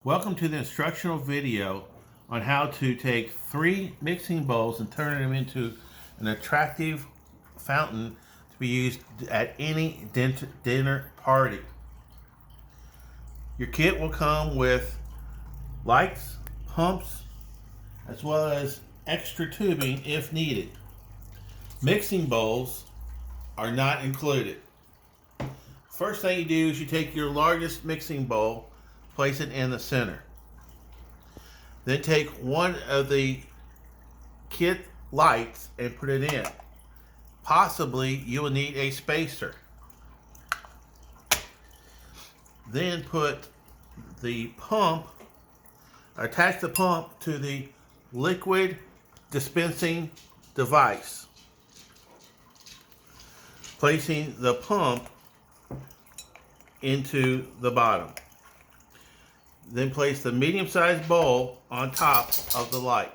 Welcome to the instructional video on how to take 3 mixing bowls and turn them into an attractive fountain to be used at any dinner party. Your kit will come with lights, pumps, as well as extra tubing if needed. Mixing bowls are not included. First thing you do is you take your largest mixing bowl, place it in the center. Then take one of the kit lights and put it in. Possibly you will need a spacer. Then put the pump, attach the pump to the liquid dispensing device, placing the pump into the bottom. Then place the medium-sized bowl on top of the light.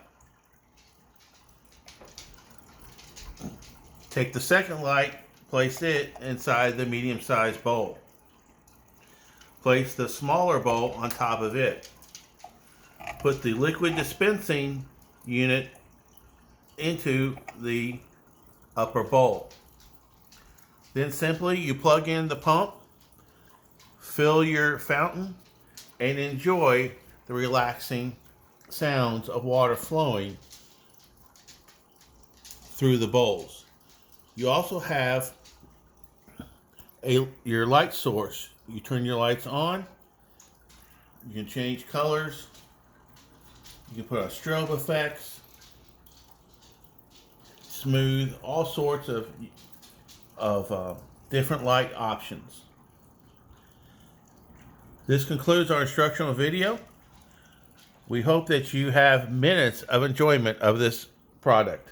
Take the second light, place it inside the medium-sized bowl. Place the smaller bowl on top of it. Put the liquid dispensing unit into the upper bowl. Then simply you plug in the pump, fill your fountain, and enjoy the relaxing sounds of water flowing through the bowls. You also have your light source. You turn your lights on, you can change colors, you can put on strobe effects, smooth, all sorts of different light options. This concludes our instructional video. We hope that you have minutes of enjoyment of this product.